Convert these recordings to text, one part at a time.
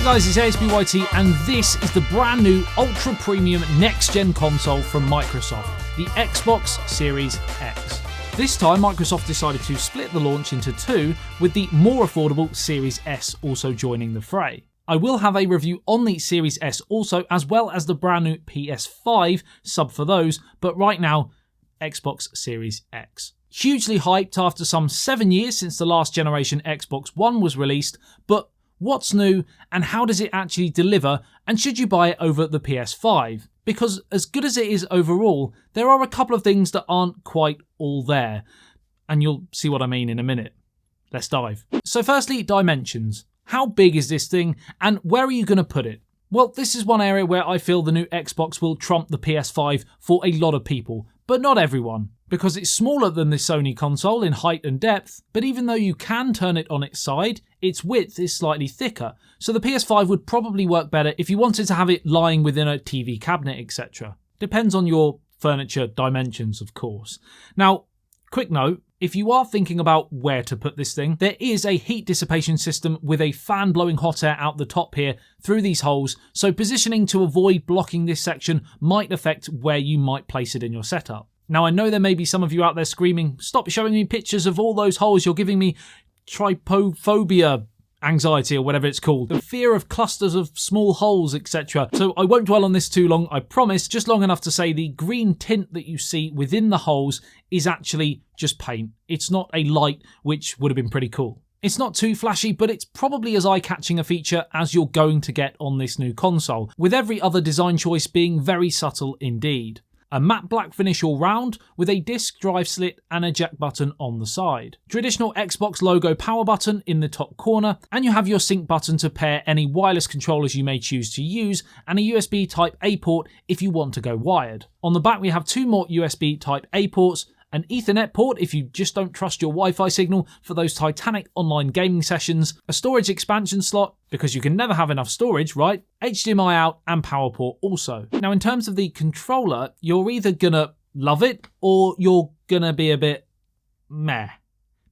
guys, it's ASBYT and this is the brand new ultra premium next gen console from Microsoft, the Xbox Series X. This time Microsoft decided to split the launch into two, with the more affordable Series S also joining the fray. I will have a review on the Series S also, as well as the brand new PS5 sub for those, but right now, Xbox Series X. Hugely hyped after some 7 years since the last generation Xbox One was released, but what's new and how does it actually deliver, and should you buy it over the PS5? Because as good as it is overall, there are a couple of things that aren't quite all there, and you'll see what I mean in a minute. Let's dive. So firstly, dimensions. How big is this thing, and where are you going to put it? Well, this is one area where I feel the new Xbox will trump the PS5 for a lot of people, but not everyone. Because it's smaller than the Sony console in height and depth, but even though you can turn it on its side, its width is slightly thicker, so the PS5 would probably work better if you wanted to have it lying within a TV cabinet, etc. Depends on your furniture dimensions, of course. Now, quick note, if you are thinking about where to put this thing, there is a heat dissipation system with a fan blowing hot air out the top here through these holes, so positioning to avoid blocking this section might affect where you might place it in your setup. Now, I know there may be some of you out there screaming, stop showing me pictures of all those holes, you're giving me trypophobia anxiety or whatever it's called, the fear of clusters of small holes, etc. So I won't dwell on this too long, I promise, just long enough to say the green tint that you see within the holes is actually just paint. It's not a light, which would have been pretty cool. It's not too flashy, but it's probably as eye-catching a feature as you're going to get on this new console, with every other design choice being very subtle indeed. A matte black finish all round, with a disk drive slit and eject button on the side. Traditional Xbox logo power button in the top corner, and you have your sync button to pair any wireless controllers you may choose to use, and a USB Type-A port if you want to go wired. On the back we have two more USB Type-A ports, an Ethernet port if you just don't trust your Wi-Fi signal for those titanic online gaming sessions, a storage expansion slot, because you can never have enough storage, right? HDMI out and power port also. Now in terms of the controller, you're either gonna love it or you're gonna be a bit meh.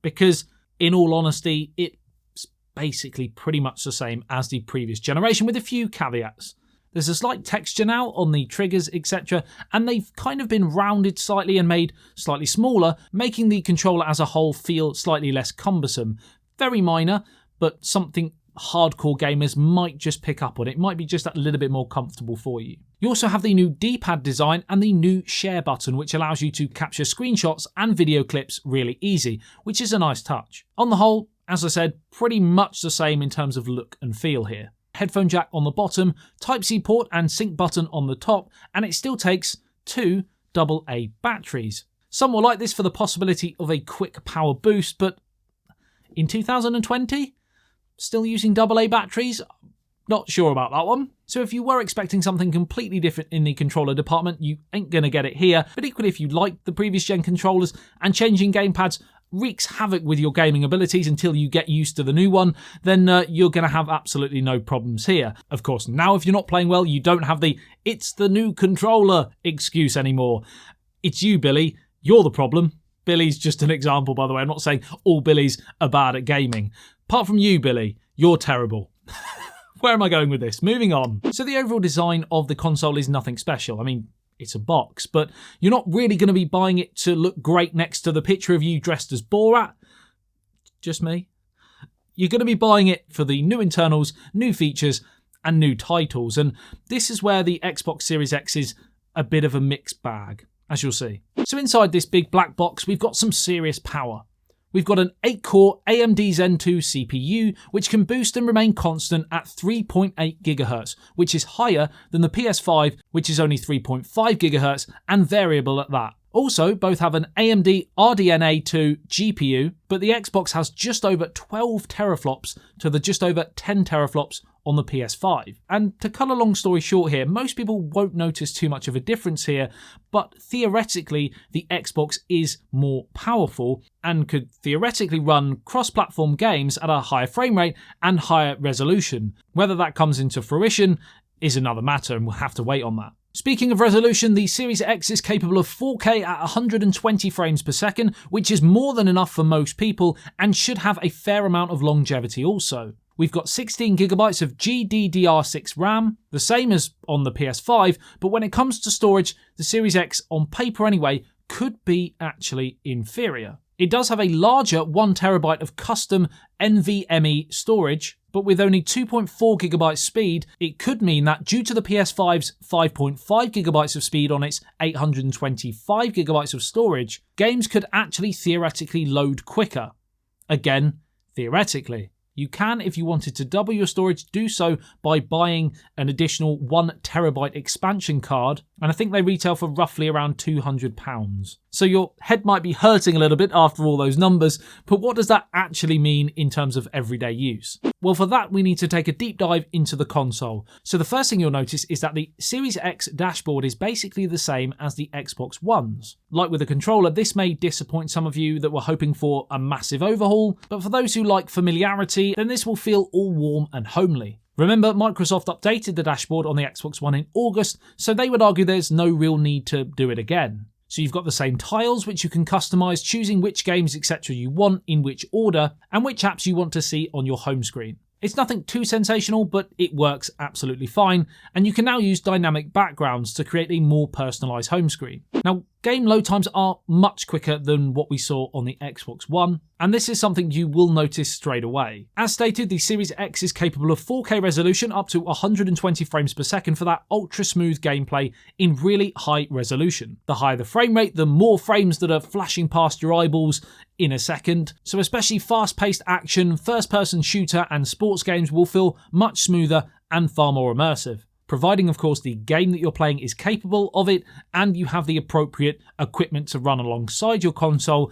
Because in all honesty, it's basically pretty much the same as the previous generation with a few caveats. There's a slight texture now on the triggers, etc., and they've kind of been rounded slightly and made slightly smaller, making the controller as a whole feel slightly less cumbersome. Very minor, but something hardcore gamers might just pick up on. It might be just that little bit more comfortable for you. You also have the new D-pad design and the new share button, which allows you to capture screenshots and video clips really easy, which is a nice touch. On the whole, as I said, pretty much the same in terms of look and feel here. Headphone jack on the bottom, Type-C port and sync button on the top, and it still takes two AA batteries. Some will like this for the possibility of a quick power boost, but in 2020, still using AA batteries? Not sure about that one. So if you were expecting something completely different in the controller department, you ain't gonna get it here, but equally if you like the previous gen controllers and changing gamepads wreaks havoc with your gaming abilities until you get used to the new one, then you're going to have absolutely no problems here. Of course, now if you're not playing well, you don't have the "it's the new controller" excuse anymore. It's you, Billy. You're the problem. Billy's just an example, by the way. I'm not saying all Billies are bad at gaming. Apart from you, Billy, you're terrible. Where am I going with this? Moving on. So the overall design of the console is nothing special. I mean, it's a box, but you're not really going to be buying it to look great next to the picture of you dressed as Borat. Just me. You're going to be buying it for the new internals, new features, and new titles, and this is where the Xbox Series X is a bit of a mixed bag, as you'll see. So inside this big black box, we've got some serious power. We've got an 8-core AMD Zen 2 CPU, which can boost and remain constant at 3.8 GHz, which is higher than the PS5, which is only 3.5 GHz, and variable at that. Also, both have an AMD RDNA 2 GPU, but the Xbox has just over 12 teraflops to the just over 10 teraflops on the PS5. And to cut a long story short here, most people won't notice too much of a difference here, but theoretically the Xbox is more powerful and could theoretically run cross-platform games at a higher frame rate and higher resolution. Whether that comes into fruition is another matter, and we'll have to wait on that. Speaking of resolution, the Series X is capable of 4K at 120 frames per second, which is more than enough for most people and should have a fair amount of longevity also. we've got 16GB of GDDR6 RAM, the same as on the PS5, but when it comes to storage, the Series X, on paper anyway, could be actually inferior. It does have a larger 1TB of custom NVMe storage, but with only 2.4GB speed, it could mean that due to the PS5's 5.5GB of speed on its 825GB of storage, games could actually theoretically load quicker. Again, theoretically. You can, if you wanted to double your storage, do so by buying an additional 1TB expansion card, and I think they retail for roughly around £200. So your head might be hurting a little bit after all those numbers, but what does that actually mean in terms of everyday use? Well, for that we need to take a deep dive into the console. So the first thing you'll notice is that the Series X dashboard is basically the same as the Xbox One's. Like with the controller, this may disappoint some of you that were hoping for a massive overhaul, but for those who like familiarity, then this will feel all warm and homely. Remember, Microsoft updated the dashboard on the Xbox One in August, so they would argue there's no real need to do it again. So you've got the same tiles which you can customise, choosing which games etc. you want in which order and which apps you want to see on your home screen. It's nothing too sensational, but it works absolutely fine, and you can now use dynamic backgrounds to create a more personalised home screen. Now, game load times are much quicker than what we saw on the Xbox One, and this is something you will notice straight away. As stated, the Series X is capable of 4K resolution up to 120 frames per second for that ultra smooth gameplay in really high resolution. The higher the frame rate, the more frames that are flashing past your eyeballs in a second. So especially fast-paced action, first-person shooter and sports games will feel much smoother and far more immersive, providing of course the game that you're playing is capable of it and you have the appropriate equipment to run alongside your console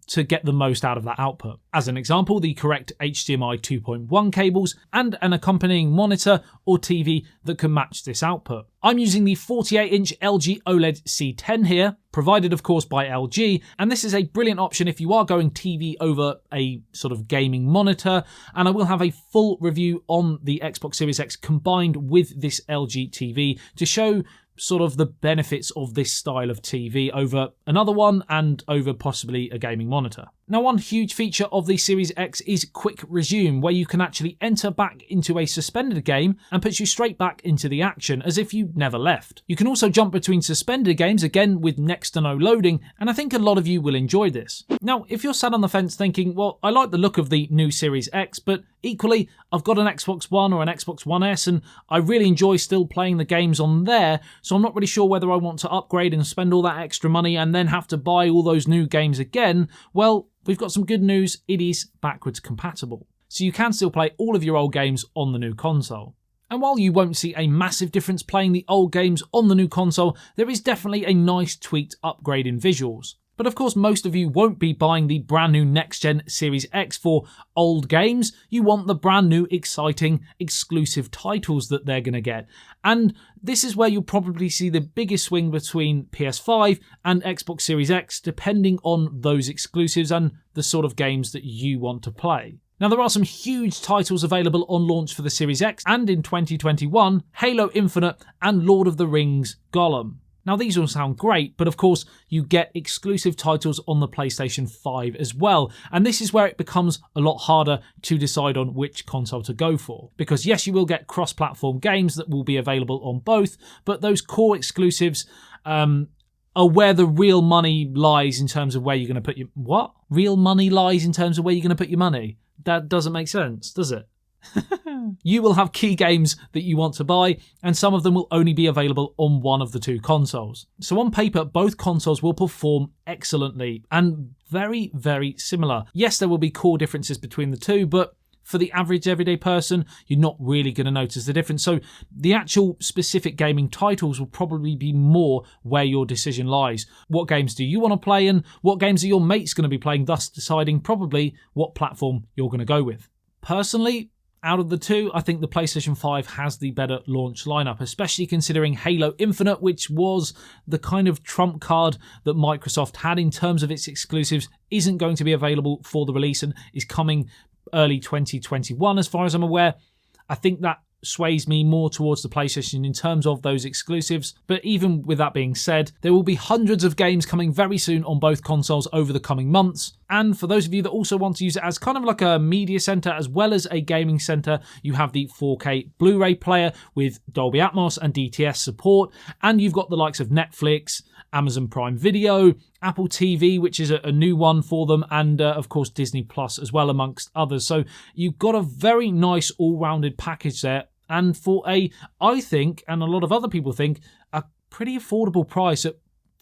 to get the most out of that output. As an example, the correct HDMI 2.1 cables and an accompanying monitor or TV that can match this output. I'm using the 48-inch LG OLED C10 here, provided of course by LG, and this is a brilliant option if you are going TV over a sort of gaming monitor, and I will have a full review on the Xbox Series X combined with this LG TV to show sort of the benefits of this style of TV over another one and over possibly a gaming monitor. Now, one huge feature of the Series X is Quick Resume, where you can actually enter back into a suspended game and puts you straight back into the action as if you never left. You can also jump between suspended games, again with next to no loading, and I think a lot of you will enjoy this. Now, if you're sat on the fence thinking, well, I like the look of the new Series X, but equally, I've got an Xbox One or an Xbox One S, and I really enjoy still playing the games on there, so I'm not really sure whether I want to upgrade and spend all that extra money and then have to buy all those new games again, well, we've got some good news, it is backwards compatible. So you can still play all of your old games on the new console. And while you won't see a massive difference playing the old games on the new console, there is definitely a nice tweaked upgrade in visuals. But of course, most of you won't be buying the brand new next-gen Series X for old games. You want the brand new, exciting, exclusive titles that they're going to get. And this is where you'll probably see the biggest swing between PS5 and Xbox Series X, depending on those exclusives and the sort of games that you want to play. Now, there are some huge titles available on launch for the Series X, and in 2021, Halo Infinite and Lord of the Rings Gollum. Now, these all sound great, but of course, you get exclusive titles on the PlayStation 5 as well, and this is where it becomes a lot harder to decide on which console to go for. Because yes, you will get cross-platform games that will be available on both, but those core exclusives are where the real money lies in terms of where you're going to put your... What? Real money lies in terms of where you're going to put your money? That doesn't make sense, does it? You will have key games that you want to buy, and some of them will only be available on one of the two consoles. So on paper, both consoles will perform excellently and very, very similar. Yes, there will be core differences between the two, but for the average everyday person, you're not really going to notice the difference. So the actual specific gaming titles will probably be more where your decision lies. What games do you want to play, and what games are your mates going to be playing, thus deciding probably what platform you're going to go with. Personally, out of the two, I think the PlayStation 5 has the better launch lineup, especially considering Halo Infinite, which was the kind of trump card that Microsoft had in terms of its exclusives, isn't going to be available for the release and is coming early 2021 as far as I'm aware. I think that sways me more towards the PlayStation in terms of those exclusives. But even with that being said, there will be hundreds of games coming very soon on both consoles over the coming months. And for those of you that also want to use it as kind of like a media center as well as a gaming center, you have the 4K Blu-ray player with Dolby Atmos and DTS support, and you've got the likes of Netflix, Amazon Prime Video, Apple TV, which is a new one for them, and of course Disney Plus as well, amongst others. So you've got a very nice all-rounded package there, and for I think, and a lot of other people think, a pretty affordable price at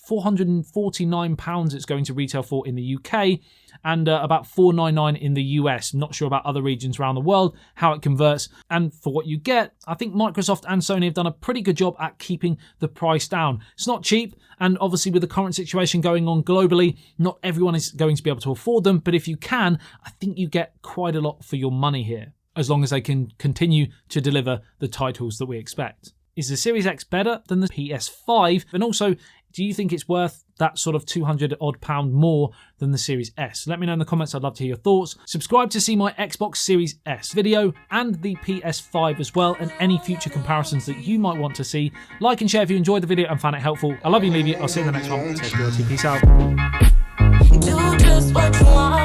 £449 it's going to retail for in the UK, and about $499 in the US. I'm not sure about other regions around the world, how it converts. And for what you get, I think Microsoft and Sony have done a pretty good job at keeping the price down. It's not cheap, and obviously with the current situation going on globally, not everyone is going to be able to afford them, but if you can, I think you get quite a lot for your money here, as long as they can continue to deliver the titles that we expect. Is the Series X better than the PS5? And also, do you think it's worth that sort of £200 odd more than the Series S? Let me know in the comments. I'd love to hear your thoughts. Subscribe to see my Xbox Series S video and the PS5 as well, and any future comparisons that you might want to see. Like and share if you enjoyed the video and found it helpful. I love you and leave you. I'll see you in the next one. Take care. Peace out. Do just what you want.